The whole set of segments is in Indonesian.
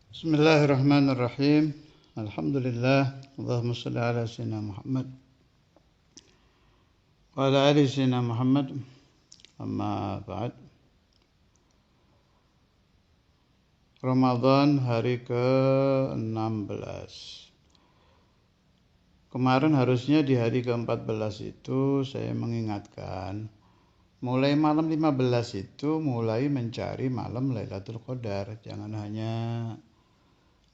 Bismillahirrahmanirrahim. Alhamdulillah. Allahumma salli ala sayyidina Muhammad wa ala ali sayyidina Muhammad. Amma ba'd. Ramadan hari ke-16. Kemarin harusnya di hari ke-14 itu saya mengingatkan, mulai malam 15 itu mulai mencari malam Lailatul Qadar. Jangan hanya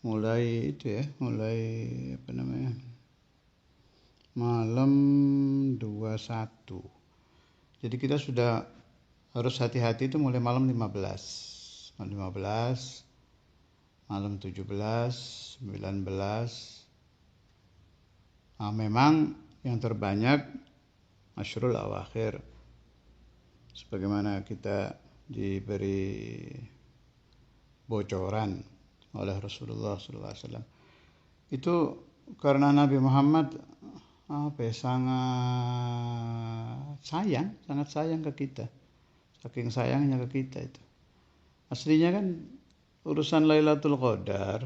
mulai malam 21. Jadi kita sudah harus hati-hati itu mulai malam 15. Malam 15, malam 17, 19. Nah, memang yang terbanyak Ashrul Awakhir. Sebagaimana kita diberi bocoran oleh Rasulullah SAW. Itu karena Nabi Muhammad sangat sayang ke kita. Saking sayangnya ke kita itu. Aslinya kan urusan Lailatul Qadar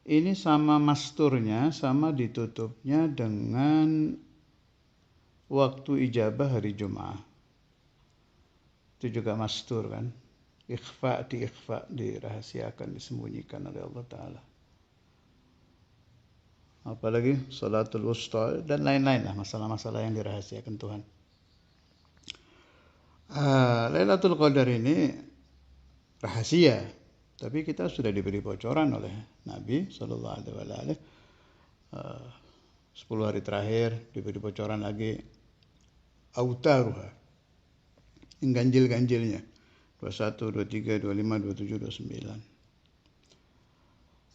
ini sama masturnya, sama ditutupnya dengan waktu ijabah hari Jumat. Itu juga mastur kan. Ikhfa, dirahasiakan, disembunyikan oleh Allah Ta'ala. Apalagi salatul wusta dan lain-lain lah, masalah-masalah yang dirahasiakan Tuhan. Lailatul Qadar ini rahasia, tapi kita sudah diberi bocoran oleh Nabi SAW. 10 hari terakhir diberi bocoran lagi autaruha, yang ganjil-ganjilnya 21, 23, 25, 27, 29.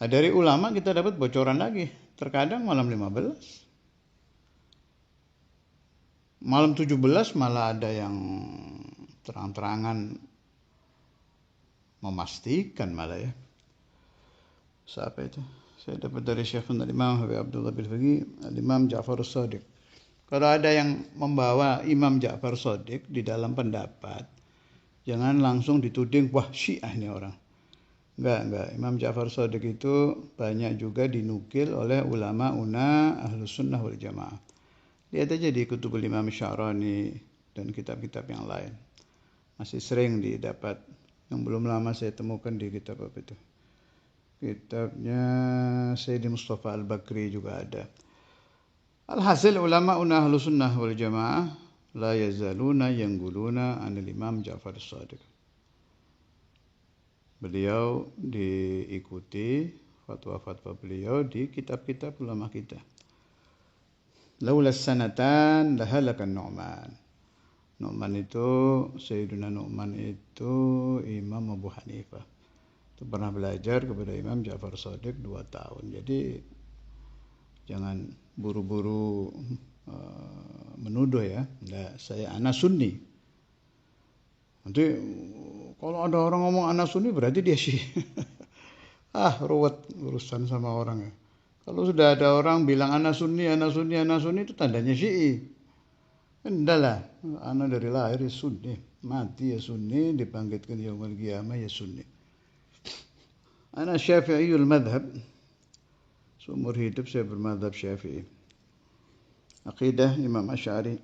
Nah, dari ulama kita dapat bocoran lagi. Terkadang malam 15. Malam 17 malah ada yang terang-terangan memastikan malah ya. Siapa itu? Saya dapat dari Syekhul Imam Habib Abdullah bin Faqih, Imam Ja'far Shadiq. Kalau ada yang membawa Imam Ja'far Shadiq di dalam pendapat, jangan langsung dituding, wah Syiah ini orang. Enggak. Imam Ja'far Shadiq itu banyak juga dinukil oleh ulama Ahlus Sunnah wal Jamaah. Lihat aja di Kutubul Imam Sya'rani dan kitab-kitab yang lain. Masih sering didapat. Yang belum lama saya temukan di kitab apa itu. Kitabnya Sayyidi Mustafa Al-Bakri juga ada. Alhasil ulama Ahlus Sunnah wal Jamaah la yazaluna yangguluna anil Imam Ja'far Shadiq. Beliau diikuti fatwa-fatwa beliau di kitab-kitab ulama kita. Laulas sanatan lahalakan Nu'man. Nu'man itu, Sayyiduna Nu'man itu Imam Abu Hanifah. Itu pernah belajar kepada Imam Ja'far Shadiq 2 tahun. Jadi jangan buru-buru menuduh ya. Nah, saya anak Sunni. Nanti kalau ada orang ngomong anak Sunni berarti dia Syiah. Ruwet urusan sama orang ya. Kalau sudah ada orang bilang anak Sunni itu tandanya Syi'i. Enggak lah, anak dari lahir ya Sunni, mati ya Sunni, dibangkitkan yaumul qiyamah ya Sunni. Anak Syafi'iyul madhab. Seumur hidup saya bermadhab Syafi'i. Aqidah Imam Asy'ari.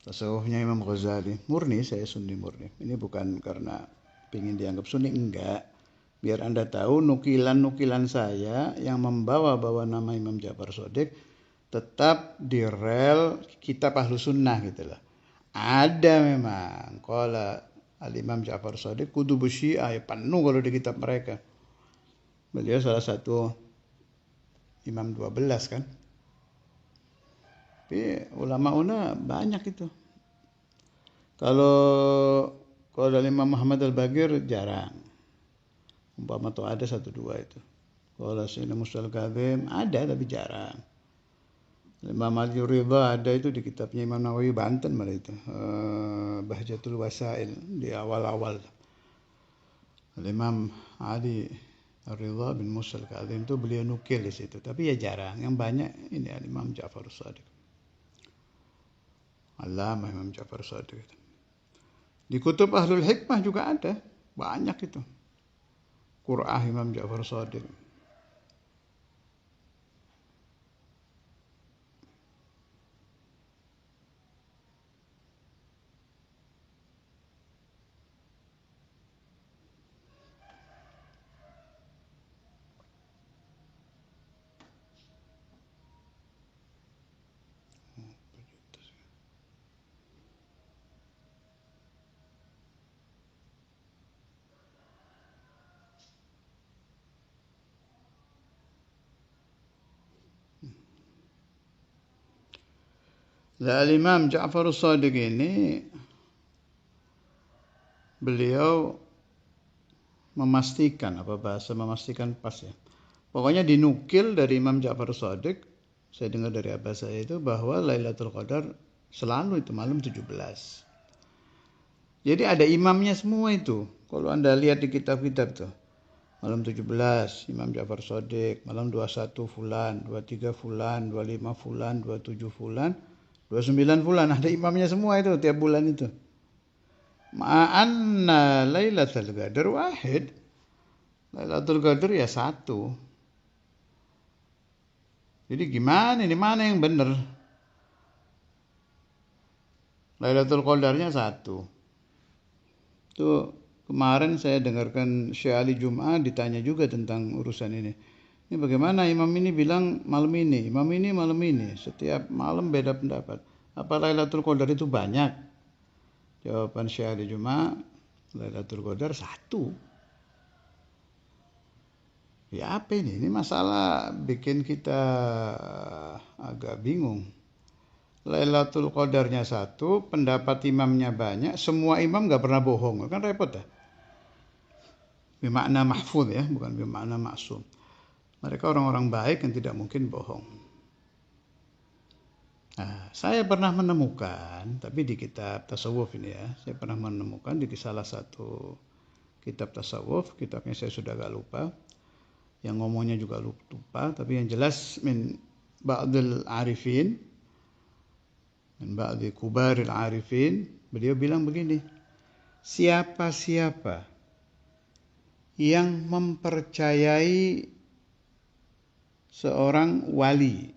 Tasawufnya Imam Ghazali. Murni, saya Sunni murni. Ini bukan karena ingin dianggap Sunni, enggak. Biar Anda tahu nukilan-nukilan saya yang membawa-bawa nama Imam Ja'far Shadiq tetap di rel kitab Ahlus Sunnah gitu lah. Ada memang. Qala Al-Imam Ja'far Shadiq kutubus Syiah, ya penuh kalau di kitab mereka. Beliau salah satu Imam 12 kan. Tapi ulama banyak itu. Kalau dari Imam Muhammad Al-Bagir jarang. Umpama tuh ada 1-2 itu. Kalau Sayyidina Musa Al-Kadzim ada tapi jarang. Imam Ali Ridha ada itu di kitabnya Imam Nawawi Banten malah itu. Bahjatul Wasail di awal-awal. Imam Ali Ridha bin Musa Al-Kadzim itu beliau nukil di situ. Tapi ya jarang. Yang banyak ini Imam Ja'far Shadiq. Allamah Imam Ja'far Shadiq. Di kutub Ahlul Hikmah juga ada. Banyak itu. Qur'ah Imam Ja'far Shadiq. Al-Imam Ja'far Shadiq ini beliau memastikan, apa bahasa memastikan pas ya. Pokoknya dinukil dari Imam Ja'far Shadiq, saya dengar dari abah saya itu, bahwa Lailatul Qadar selalu itu malam 17. Jadi ada imamnya semua itu. Kalau Anda lihat di kitab-kitab tuh. Malam 17 Imam Ja'far Shadiq, malam 21 fulan, 23 fulan, 25 fulan, 27 fulan, 29 fulan, ada imamnya semua itu tiap bulan itu. Ma'anna Lailatul Qadar wahid. Lailatul Qadar ya satu. Jadi gimana ini, mana yang benar? Lailatul Qadarnya satu. Itu kemarin saya dengarkan Syekh Ali Jum'ah ditanya juga tentang urusan ini. Ini bagaimana imam ini bilang malam ini, imam ini malam ini. Setiap malam beda pendapat. Apa Lailatul Qadar itu banyak? Jawaban Syekh Ali Jum'ah, Lailatul Qadar satu. Ya apa ini? Ini masalah bikin kita agak bingung. Lailatul Qadarnya satu, pendapat imamnya banyak, semua imam gak pernah bohong. Kan repot ya? Bermakna mahfud ya, bukan bermakna maksum. Mereka orang-orang baik yang tidak mungkin bohong. Nah, saya pernah menemukan, tapi di kitab tasawuf ini ya, saya pernah menemukan di salah satu kitab tasawuf, kitabnya saya sudah agak lupa, yang ngomongnya juga lupa, tapi yang jelas min ba'dil arifin, min ba'di kubaril arifin, beliau bilang begini, siapa-siapa yang mempercayai seorang wali,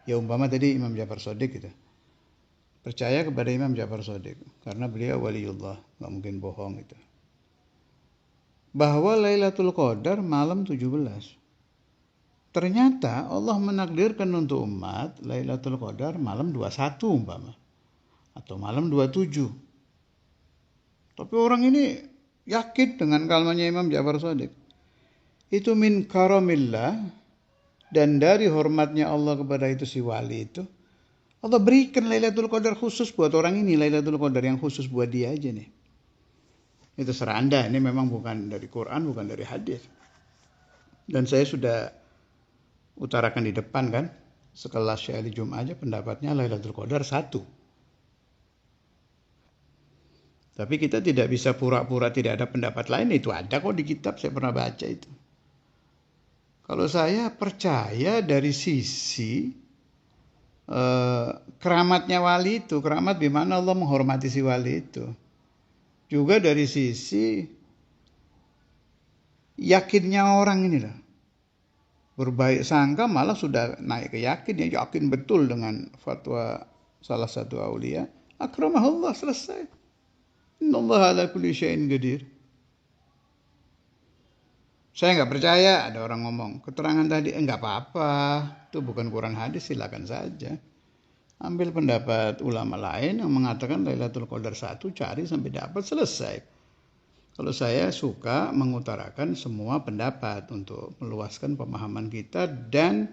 ya umpama tadi Imam Ja'far Shadiq gitu, percaya kepada Imam Ja'far Shadiq karena beliau waliullah, nggak mungkin bohong gitu, bahwa Lailatul Qadar malam 17. Ternyata Allah menakdirkan untuk umat Lailatul Qadar malam 21 umpama, atau malam 27. Tapi orang ini yakin dengan kalmanya Imam Ja'far Shadiq. Itu min karamillah, dan dari hormatnya Allah kepada itu si wali itu, Allah berikan Lailatul Qadar khusus buat orang ini, Lailatul Qadar yang khusus buat dia aja nih. Itu serah Anda, ini memang bukan dari Quran, bukan dari hadis. Dan saya sudah utarakan di depan kan, sekelas Syekh Ali Jum'ah aja pendapatnya Lailatul Qadar satu. Tapi kita tidak bisa pura-pura tidak ada pendapat lain, itu ada kok di kitab, saya pernah baca itu. Kalau saya percaya dari sisi keramatnya wali itu, keramat di mana Allah menghormati si wali itu. Juga dari sisi yakinnya orang ini lah. Berbaik sangka malah sudah naik ke yakin, ya yakin betul dengan fatwa salah satu aulia. Akramahullah, selesai. Innallaha ala kulli syai'in qadir. Saya nggak percaya, ada orang ngomong keterangan tadi, nggak apa-apa, itu bukan Quran hadis, silakan saja. Ambil pendapat ulama lain yang mengatakan Lailatul Qadar satu, cari sampai dapat, selesai. Kalau saya suka mengutarakan semua pendapat untuk meluaskan pemahaman kita, dan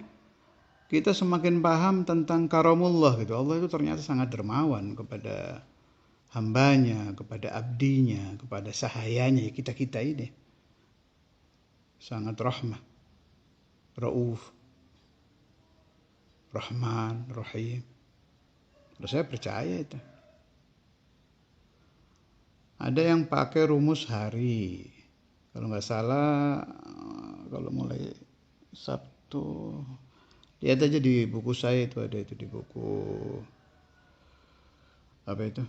kita semakin paham tentang karamullah gitu. Allah itu ternyata sangat dermawan kepada hambanya, kepada abdinya, kepada sahayanya, kita-kita ini. Sangat rahmah, rauf, rahman, rahim. Terus saya percaya itu. Ada yang pakai rumus hari. Kalau nggak salah, kalau mulai Sabtu, lihat aja di buku saya itu, ada itu di buku apa itu,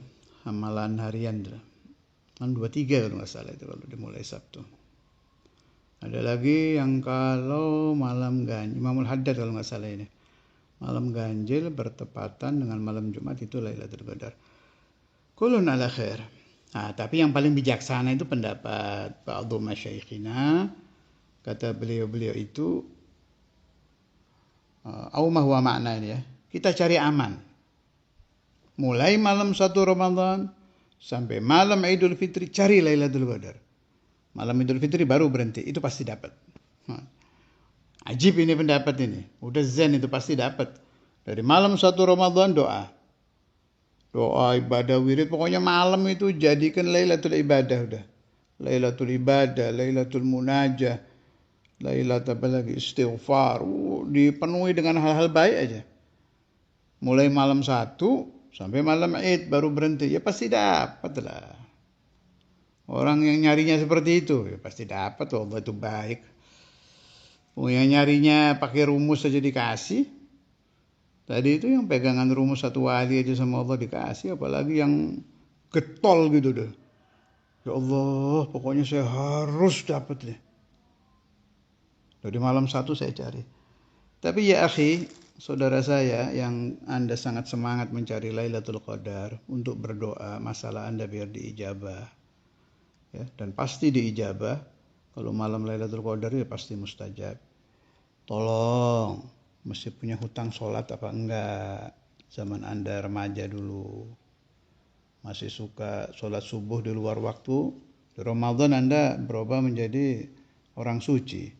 Amalan Harian, kan 23 kalau nggak salah itu kalau dimulai Sabtu. Ada lagi yang kalau malam ganjil, Imamul Haddad kalau nggak salah ini. Malam ganjil bertepatan dengan malam Jumat itu Lailatul Qadar. Kulun ala khair. Nah, tapi yang paling bijaksana itu pendapat ba'dhu masyaikhina. Kata beliau-beliau itu, au ma huwa makna ini ya. Kita cari aman. Mulai malam 1 Ramadan sampai malam Idul Fitri cari Lailatul Qadar. Malam Idul Fitri baru berhenti, itu pasti dapat. Ajib ini pendapat ini. Udah zen itu pasti dapat. Dari malam 1 Ramadan doa. Doa, ibadah, wirid. Pokoknya malam itu jadikan Lailatul Ibadah udah. Lailatul Ibadah, Lailatul Munajah, Lailatul apa lagi, istighfar. Dipenuhi dengan hal-hal baik aja. Mulai malam 1 sampai malam Id baru berhenti. Ya pasti dapat lah. Orang yang nyarinya seperti itu, ya pasti dapat. Allah itu baik. Yang nyarinya pakai rumus saja dikasih. Tadi itu yang pegangan rumus satu wali aja sama Allah dikasih. Apalagi yang getol gitu deh. Ya Allah, pokoknya saya harus dapat deh. Dari malam 1 saya cari. Tapi ya akhi, saudara saya yang Anda sangat semangat mencari Lailatul Qadar untuk berdoa, masalah Anda biar diijabah. Ya, dan pasti diijabah. Kalau malam Lailatul Qadar ya pasti mustajab. Tolong, mesti punya hutang sholat apa enggak? Zaman Anda remaja dulu, masih suka sholat subuh di luar waktu. Di Ramadan Anda berubah menjadi orang suci.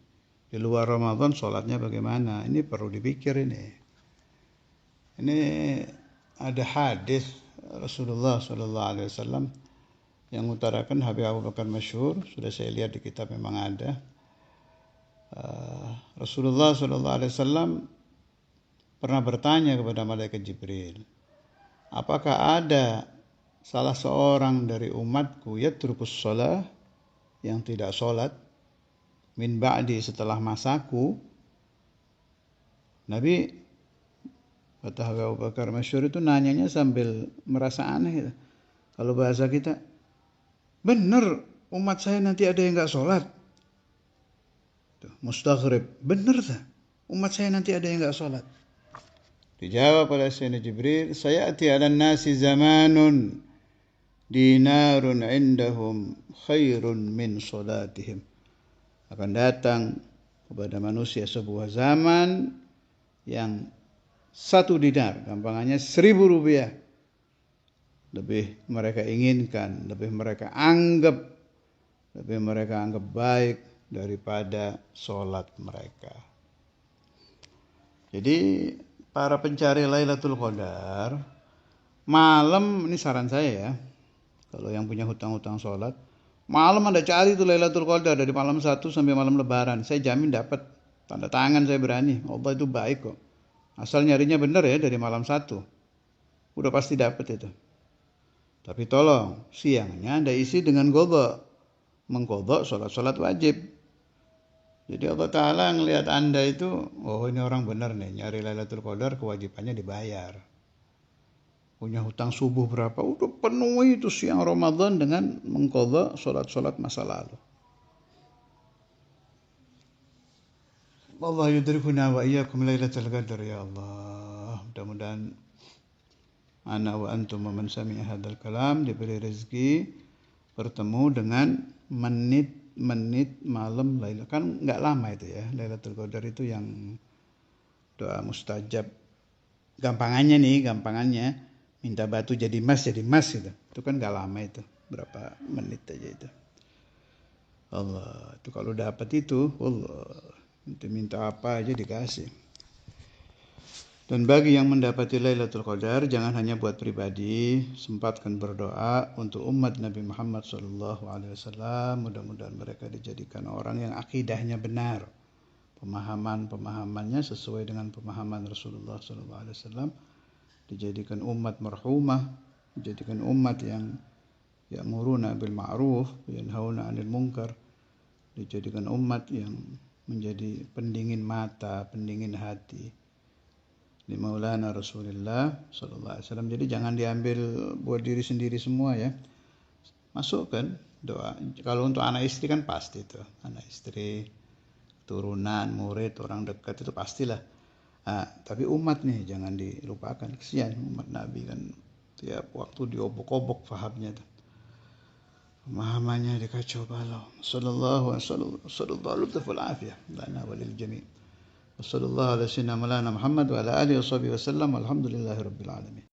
Di luar Ramadan sholatnya bagaimana? Ini perlu dipikir ini. Ini ada hadis Rasulullah SAW yang mengutarakan Habib Abu Bakar masyhur, sudah saya lihat di kitab memang ada. Rasulullah SAW pernah bertanya kepada malaikat Jibril, apakah ada salah seorang dari umatku yatrukus shalah, yang tidak sholat, min ba'di, setelah masaku. Nabi kata Habib Abu Bakar masyhur itu nanyanya sambil merasa aneh. Kalau bahasa kita, bener umat saya nanti ada yang gak sholat. Mustaghrib, bener tak? Umat saya nanti ada yang gak sholat. Dijawab oleh Sayyidina Jibril, sayati ala nasi zamanun dinarun indahum khairun min sholatihim. Akan datang kepada manusia sebuah zaman yang 1 dinar, gampangannya 1.000 rupiah. Lebih mereka inginkan, lebih mereka anggap baik daripada sholat mereka. Jadi para pencari Lailatul Qadar, malam, ini saran saya ya, kalau yang punya hutang-hutang sholat, malam Anda cari itu Lailatul Qadar dari malam 1 sampai malam Lebaran. Saya jamin dapat, tanda tangan saya berani. Allah itu baik kok. Asal nyarinya benar ya, dari malam 1. Udah pasti dapat itu. Tapi tolong, siangnya Anda isi dengan qadha, mengqadha sholat-sholat wajib. Jadi Allah Ta'ala ngelihat Anda itu, oh ini orang benar nih, nyari Lailatul Qadar, kewajibannya dibayar. Punya hutang subuh berapa, udah penuhi itu siang Ramadan dengan mengqadha sholat-sholat masa lalu. Allah yudrikuna wa iyyakum Lailatul Qadar ya Allah. Mudah-mudahan ana wa antum man sami'a hadzal kalam diberi rezeki bertemu dengan menit-menit malam Lailatul, kan enggak lama itu ya. Lailatul Qadar itu yang doa mustajab. Gampangannya minta batu jadi emas gitu. Itu kan enggak lama itu, berapa menit aja itu. Allah, itu kalau dapat itu, Allah, minta apa aja dikasih. Dan bagi yang mendapati Lailatul Qadar, jangan hanya buat pribadi, sempatkan berdoa untuk umat Nabi Muhammad SAW. Mudah-mudahan mereka dijadikan orang yang akidahnya benar, pemahamannya sesuai dengan pemahaman Rasulullah SAW. Dijadikan umat marhumah, dijadikan umat yang ya'muruna bil ma'ruf, yanhauna 'anil munkar. Dijadikan umat yang menjadi pendingin mata, pendingin hati di Maulana Rasulullah SAW. Jadi jangan diambil buat diri sendiri semua ya. Masukkan Doa. Kalau untuk anak istri kan pasti tuh, anak istri, turunan, murid, orang dekat itu pastilah. Tapi umat nih jangan dilupakan, kesian umat Nabi kan tiap waktu diobok-obok fahamnya tuh. Pemahamannya dikacau balau. Sallallahu alaihi afiyah lana walil jami'. Wassallallahu ala sayyidina Muhammad wa ala alihi wa sahbihi wasallam. Alhamdulillahirabbil alamin.